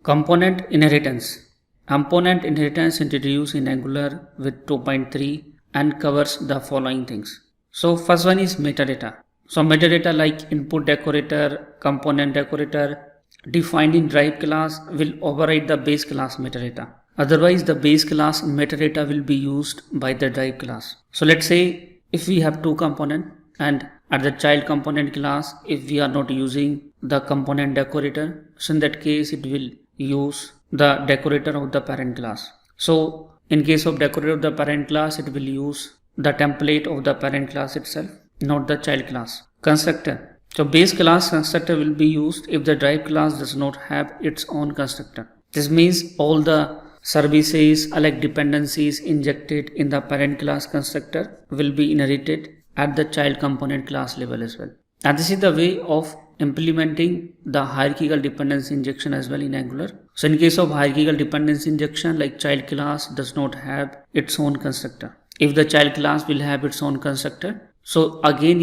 Component inheritance. Component inheritance introduced in Angular with 2.3 and covers the following things. So first one is metadata. So metadata like input decorator, component decorator defined in drive class will override the base class metadata. Otherwise the base class metadata will be used by the drive class. So let's say if we have two components and at the child component class, if we are not using the component decorator, so in that case it will use the decorator of the parent class. So in case of decorator of the parent class, it will use the template of the parent class itself, not the child class. Constructor. So base class constructor will be used if the drive class does not have its own constructor. This means all the services like dependencies injected in the parent class constructor will be inherited at the child component class level as well. And this is the way of implementing the hierarchical dependency injection as well in Angular. So in case of hierarchical dependency injection, like child class does not have its own constructor. If the child class will have its own constructor, so again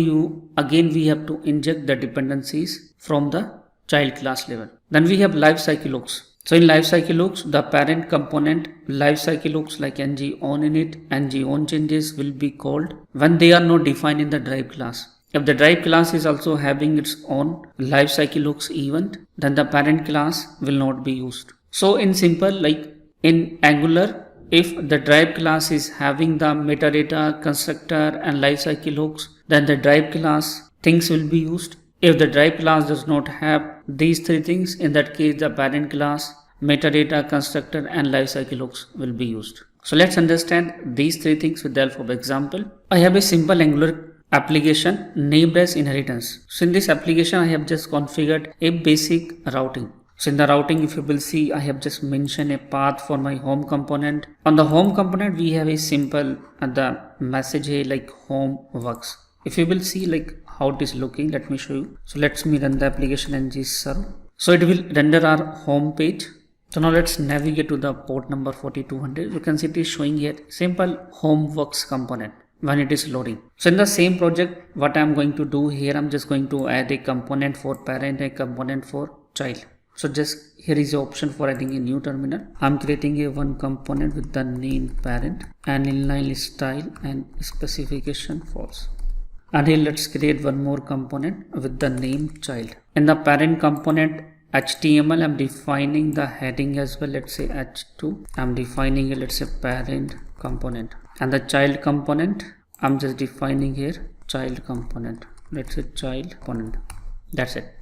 we have to inject the dependencies from the child class level. Then we have lifecycle hooks. So in lifecycle hooks, the parent component lifecycle hooks like ng on init, ng on changes will be called when they are not defined in the drive class. If the drive class is also having its own lifecycle hooks event, then the parent class will not be used. So in simple, like in Angular, if the drive class is having the metadata, constructor and lifecycle hooks, then the drive class things will be used. If the drive class does not have these three things, in that case the parent class, metadata, constructor and lifecycle hooks will be used. So let's understand these three things with the help of example. I have a simple Angular application named as inheritance. So in this application I have just configured a basic routing. So in the routing, if you will see, I have just mentioned a path for my home component. On the home component we have a simple the message here like home works. If you will see like how it is looking, let me show you. So let's me run the application ng serve. So it will render our home page. So now let's navigate to the port number 4200. You can see it is showing here simple home works component when it is loading. So in the same project, what I am going to do here, I'm just going to add a component for parent, a component for child. So just here is the option for adding a new terminal. I'm creating a one component with the name parent and inline style and specification false. And here let's create one more component with the name child. In the parent component HTML, I'm defining the heading as well. Let's say h2. I'm defining it, let's say parent component. And the child component, I'm just defining here child component. Let's say child component. That's it.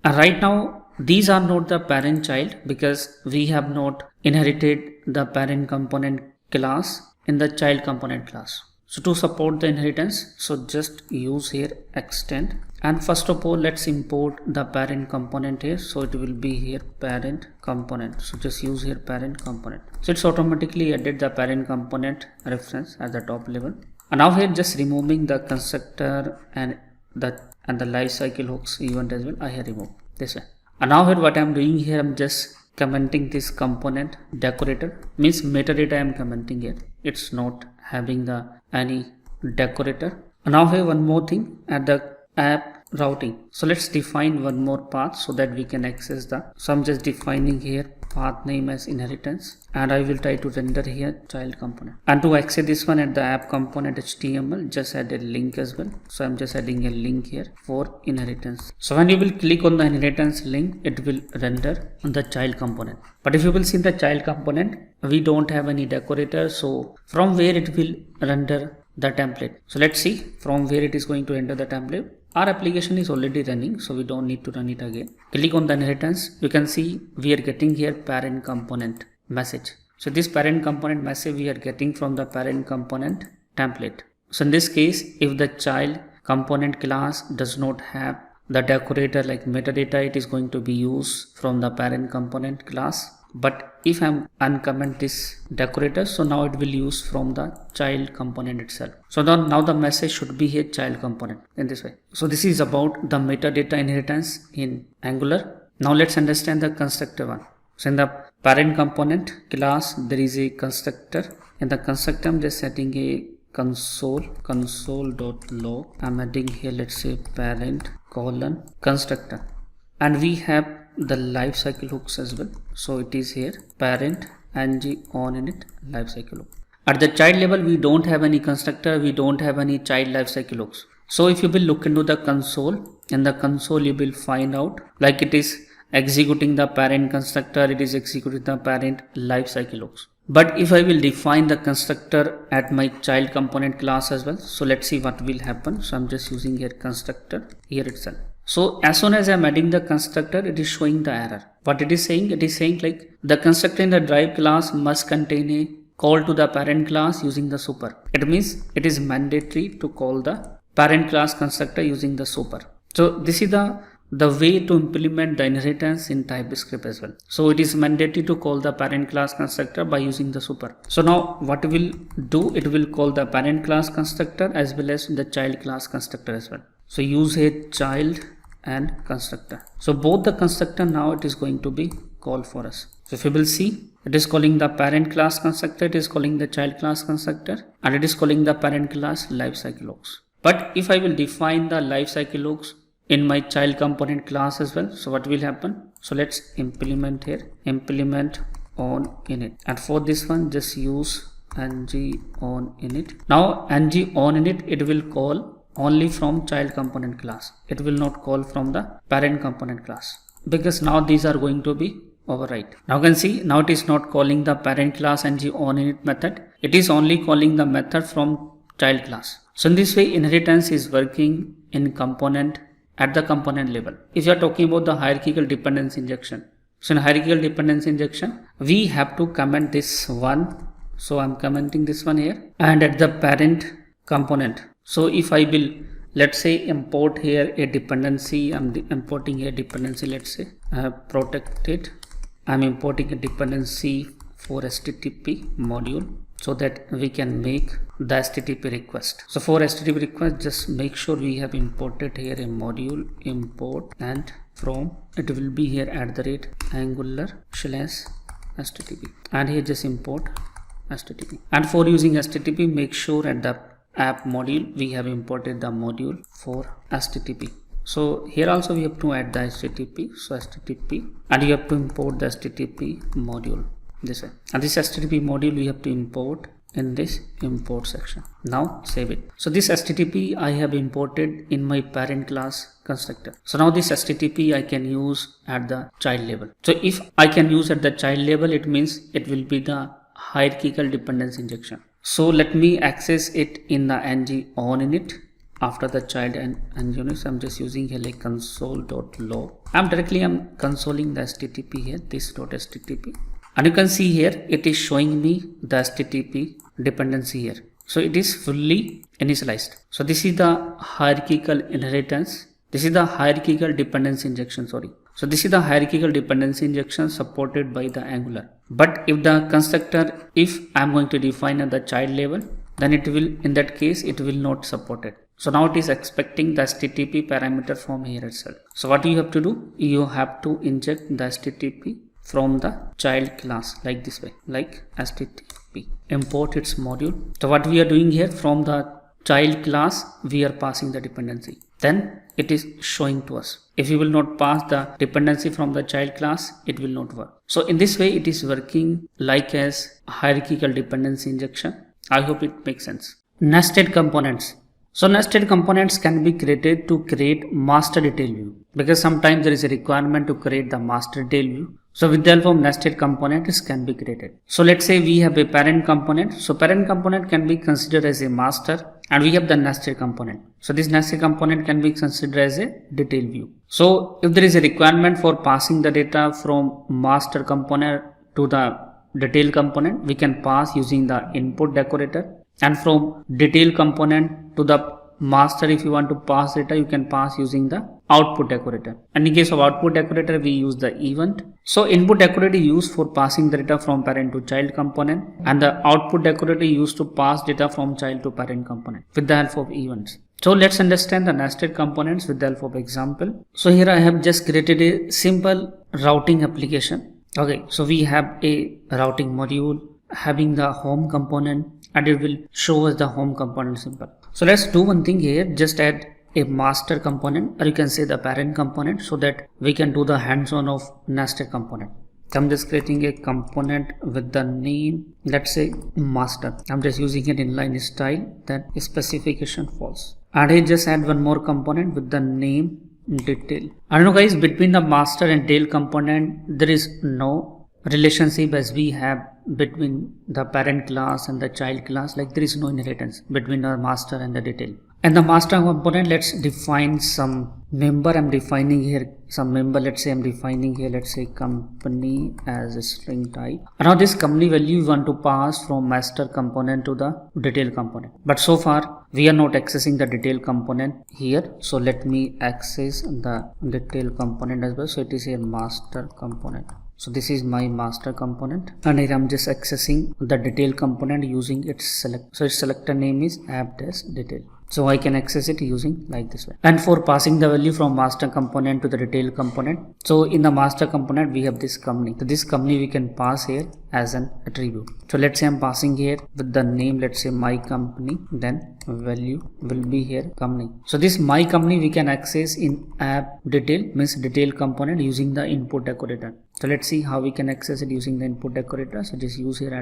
And right now these are not the parent child because we have not inherited the parent component class in the child component class. So to support the inheritance, so just use here extend, and first of all let's import the parent component here. So it will be here parent component. So just use here parent component. So it's automatically added the parent component reference at the top level. And now here just removing the constructor and the lifecycle hooks event as well. I have removed this one. And now here what I am doing here, I'm just commenting this component decorator, means metadata I am commenting here. It's not having the any decorator. And now here one more thing at the app routing. So let's define one more path so that we can access the. So I'm just defining here path name as inheritance, and I will try to render here child component. And to access this one at the app component HTML, just add a link as well. So I'm just adding a link here for inheritance. So when you will click on the inheritance link, it will render on the child component. But if you will see the child component, we don't have any decorator. So from where it will render the template. So let's see from where it is going to render the template. Our application is already running, so we don't need to run it again. Click on the inheritance. You can see we are getting here parent component message. So this parent component message we are getting from the parent component template. So in this case, if the child component class does not have the decorator like metadata, it is going to be used from the parent component class. But if I'm uncomment this decorator, so now it will use from the child component itself. So now the message should be here child component in this way. So this is about the metadata inheritance in Angular. Now let's understand the constructor one. So in the parent component class, there is a constructor. In the constructor, I'm just setting a console.log. I'm adding here, let's say parent : constructor. And we have the life cycle hooks as well. So it is here parent ng on init life cycle hook. At the child level, we don't have any constructor, we don't have any child life cycle hooks. So if you will look into the console, in the console you will find out like it is executing the parent constructor, it is executing the parent life cycle hooks. But if I will define the constructor at my child component class as well, so let's see what will happen. So I'm just using here constructor here itself. So as soon as I'm adding the constructor, it is showing the error. What it is saying like the constructor in the drive class must contain a call to the parent class using the super. It means it is mandatory to call the parent class constructor using the super. So this is the way to implement the inheritance in TypeScript as well. So it is mandatory to call the parent class constructor by using the super. So now what it will do, it will call the parent class constructor as well as the child class constructor as well. So use a child and constructor. So both the constructor now it is going to be called for us. So if you will see, it is calling the parent class constructor, it is calling the child class constructor, and it is calling the parent class lifecycle hooks. But if I will define the lifecycle hooks in my child component class as well, so what will happen? So let's implement here, implement on init, and for this one just use ng on init. Now ng on init, it will call only from child component class, it will not call from the parent component class, because now these are going to be overwrite. Now you can see, now it is not calling the parent class ng on init method, it is only calling the method from child class. So in this way, inheritance is working in component at the component level. If you are talking about the hierarchical dependency injection, so in hierarchical dependency injection, we have to comment this one. So I'm commenting this one here, and at the parent component. So if I will, let's say, import here a dependency, I'm importing a dependency, let's say protected, I'm importing a dependency for HTTP module, so that we can make the HTTP request. So for HTTP request, just make sure we have imported here a module import, and from it will be here @angular/HTTP, and here just import HTTP. And for using HTTP, make sure at the app module we have imported the module for HTTP. So here also we have to add the HTTP, so HTTP, and you have to import the HTTP module this way, and this HTTP module we have to import in this import section. Now save it. So this HTTP I have imported in my parent class constructor. So now this HTTP I can use at the child level. So if I can use at the child level, it means it will be the hierarchical dependency injection. So let me access it in the ng on init after the child and unit. I'm just using here like console.log. I'm consoling the HTTP here, this .http. And you can see here, it is showing me the HTTP dependency here. So it is fully initialized. So this is the hierarchical inheritance. This is the hierarchical dependency injection, sorry. So this is the hierarchical dependency injection supported by the Angular. But if the constructor, if I'm going to define at the child level, then it will, in that case, it will not support it. So now it is expecting the HTTP parameter from here itself. So what you have to do, you have to inject the HTTP from the child class like this way, like HTTP, import its module. So what we are doing here, from the child class we are passing the dependency, then it is showing to us. If you will not pass the dependency from the child class, it will not work. So in this way it is working like as hierarchical dependency injection. I hope it makes sense. Nested components. So nested components can be created to create master detail view, because sometimes there is a requirement to create the master detail view. So with the help of nested components can be created. So let's say we have a parent component. So parent component can be considered as a master, and we have the nested component. So this nested component can be considered as a detail view. So if there is a requirement for passing the data from master component to the detail component, we can pass using the input decorator, and from detail component to the master, if you want to pass data, you can pass using the output decorator. And in case of output decorator, we use the event. So input decorator used for passing the data from parent to child component, and the output decorator used to pass data from child to parent component with the help of events. So let's understand the nested components with the help of example. So here I have just created a simple routing application. Okay, so we have a routing module having the home component, and it will show us the home component symbol. So let's do one thing here, just add a master component, or you can say the parent component, so that we can do the hands-on of nested component. So I'm just creating a component with the name, let's say master. I'm just using an inline style, then specification false. And I just add one more component with the name detail. I don't know guys, between the master and tail component, there is no relationship as we have between the parent class and the child class. Like there is no inheritance between the master and the detail. And the master component, let's define some member. I'm defining here some member. Let's say I'm defining here, let's say company as a string type. And now this company value we want to pass from master component to the detail component. But so far we are not accessing the detail component here. So let me access the detail component as well. So it is a master component. So this is my master component, and here I'm just accessing the detail component using its select. So its selector name is app-detail. So I can access it using like this way. And for passing the value from master component to the detail component, so in the master component we have this company. So this company we can pass here as an attribute. So let's say I'm passing here with the name, let's say my company, then value will be here company. So this my company we can access in app detail, means detail component, using the input decorator. So let's see how we can access it using the input decorator. So just use here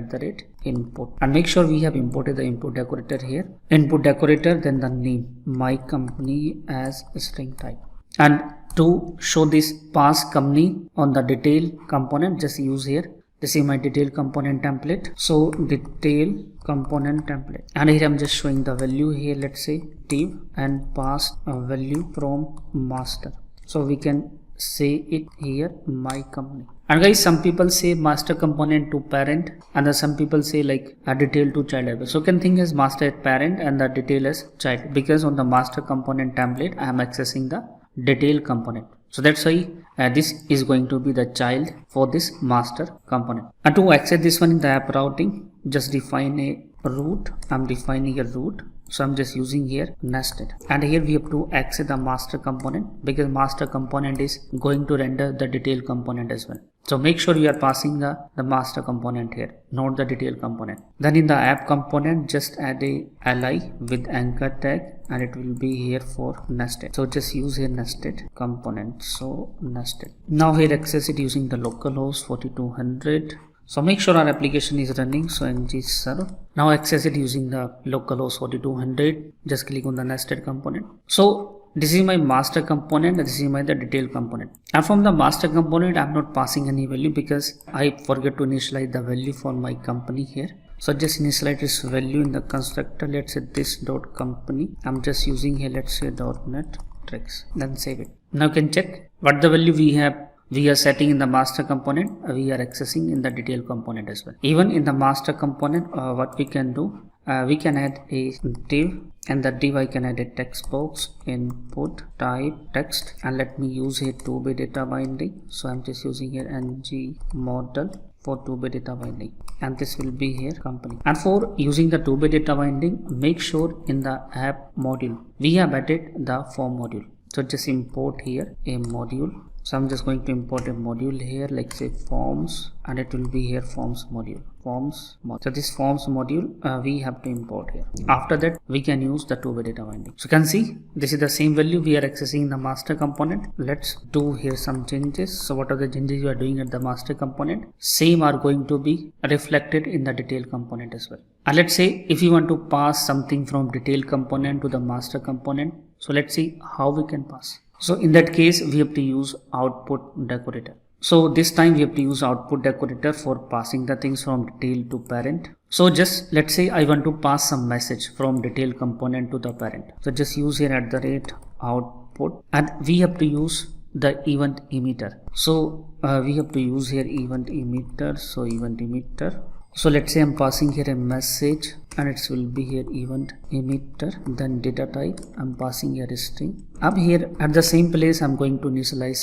@input, and make sure we have imported the input decorator here. Input decorator, then the name my company as a string type. And to show this pass company on the detail component, just use here, this is my detail component template. So detail component template, and here I'm just showing the value here, let's say div, and pass a value from master. So we can say it here my company. And guys, some people say master component to parent, and some people say like a detail to child. So you can think as master as parent and the detail as child, because on the master component template I am accessing the detail component. So that's why this is going to be the child for this master component. And to access this one in the app routing, just define a root. I'm defining a root. So I'm just using here nested, and here we have to access the master component, because master component is going to render the detail component as well. So make sure you are passing the master component here, not the detail component. Then in the app component, just add a li with anchor tag, and it will be here for nested. So just use here nested component. So nested. Now here access it using the localhost 4200. So make sure our application is running. So ng serve. Now access it using the localhost 4200. Just click on the nested component. So this is my master component, and this is my the detail component. And from the master component, I'm not passing any value because I forget to initialize the value for my company here. So just initialize this value in the constructor. Let's say this dot company. I'm just using here, let's say .NET tricks. Then save it. Now you can check what the value we are setting in the master component, we are accessing in the detail component as well. Even in the master component, what we can do, we can add a div, and the div I can add a text box, input type text, and let me use here 2-bit data binding. So I'm just using here ng model for 2-bit data binding, and this will be here company. And for using the 2-bit data binding, make sure in the app module we have added the form module. So just import here a module. So I'm just going to import a module here, like say forms, and it will be here forms module. So this forms module we have to import here. After that we can use the 2-bit data binding. So you can see this is the same value we are accessing in the master component. Let's do here some changes. So what are the changes you are doing at the master component? Same are going to be reflected in the detail component as well. And let's say if you want to pass something from detail component to the master component, so let's see how we can pass. So in that case we have to use output decorator. So this time we have to use output decorator for passing the things from detail to parent. So just let's say I want to pass some message from detail component to the parent. So just use here @output, and we have to use the event emitter. So we have to use here event emitter. So event emitter. So let's say I'm passing here a message, and it will be here event emitter, then data type I'm passing here a string. Up here at the same place I'm going to initialize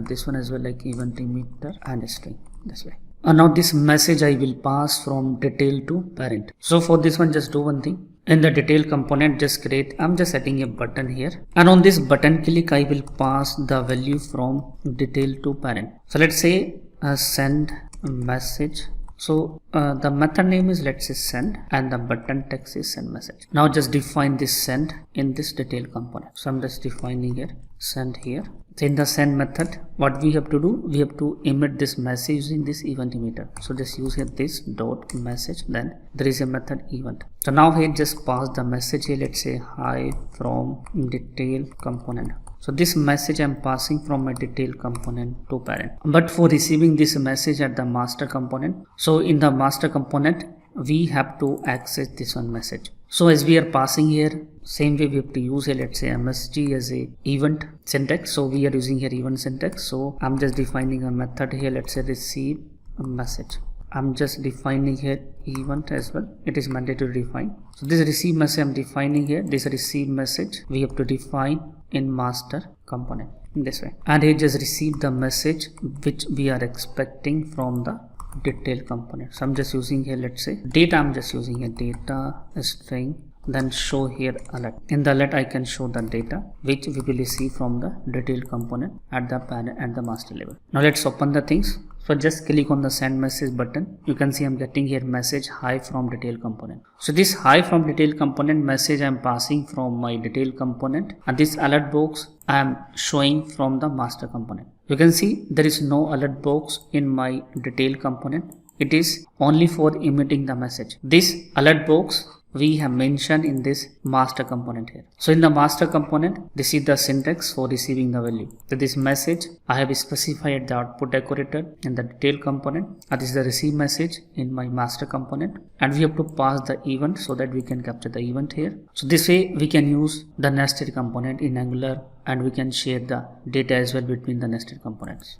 this one as well, like event emitter and a string, this way. And now this message I will pass from detail to parent. So for this one, just do one thing. In the detail component, just create, I'm just setting a button here, and on this button click I will pass the value from detail to parent. So let's say send message. So the method name is, let's say, send, and the button text is send message. Now just define this send in this detail component. So I'm just defining here send here. So in the send method, what we have to do, we have to emit this message using this event emitter. So just use here this dot message, then there is a method event. So now here just pass the message here, let's say hi from detail component. So this message I'm passing from my detail component to parent. But for receiving this message at the master component, so in the master component, we have to access this one message. So as we are passing here, same way we have to use here, let's say MSG as a event syntax. So we are using here event syntax. So I'm just defining a method here, let's say receive a message. I'm just defining here event as well. It is mandatory to define. So this receive message I'm defining here. This receive message we have to define in master component in this way. And here just receive the message which we are expecting from the detail component. So I'm just using here, let's say data. I'm just using here data string, then show here alert. In the alert I can show the data which we will receive from the detail component at the parent and the master level. Now let's open the things. So just click on the send message button. You can see I'm getting here message hi from detail component. So this hi from detail component message I'm passing from my detail component, and this alert box I am showing from the master component. You can see there is no alert box in my detail component. It is only for emitting the message. This alert box we have mentioned in this master component here. So in the master component, this is the syntax for receiving the value. So this message I have specified the output decorator in the detail component, and this is the receive message in my master component, and we have to pass the event so that we can capture the event here. So this way we can use the nested component in Angular, and we can share the data as well between the nested components.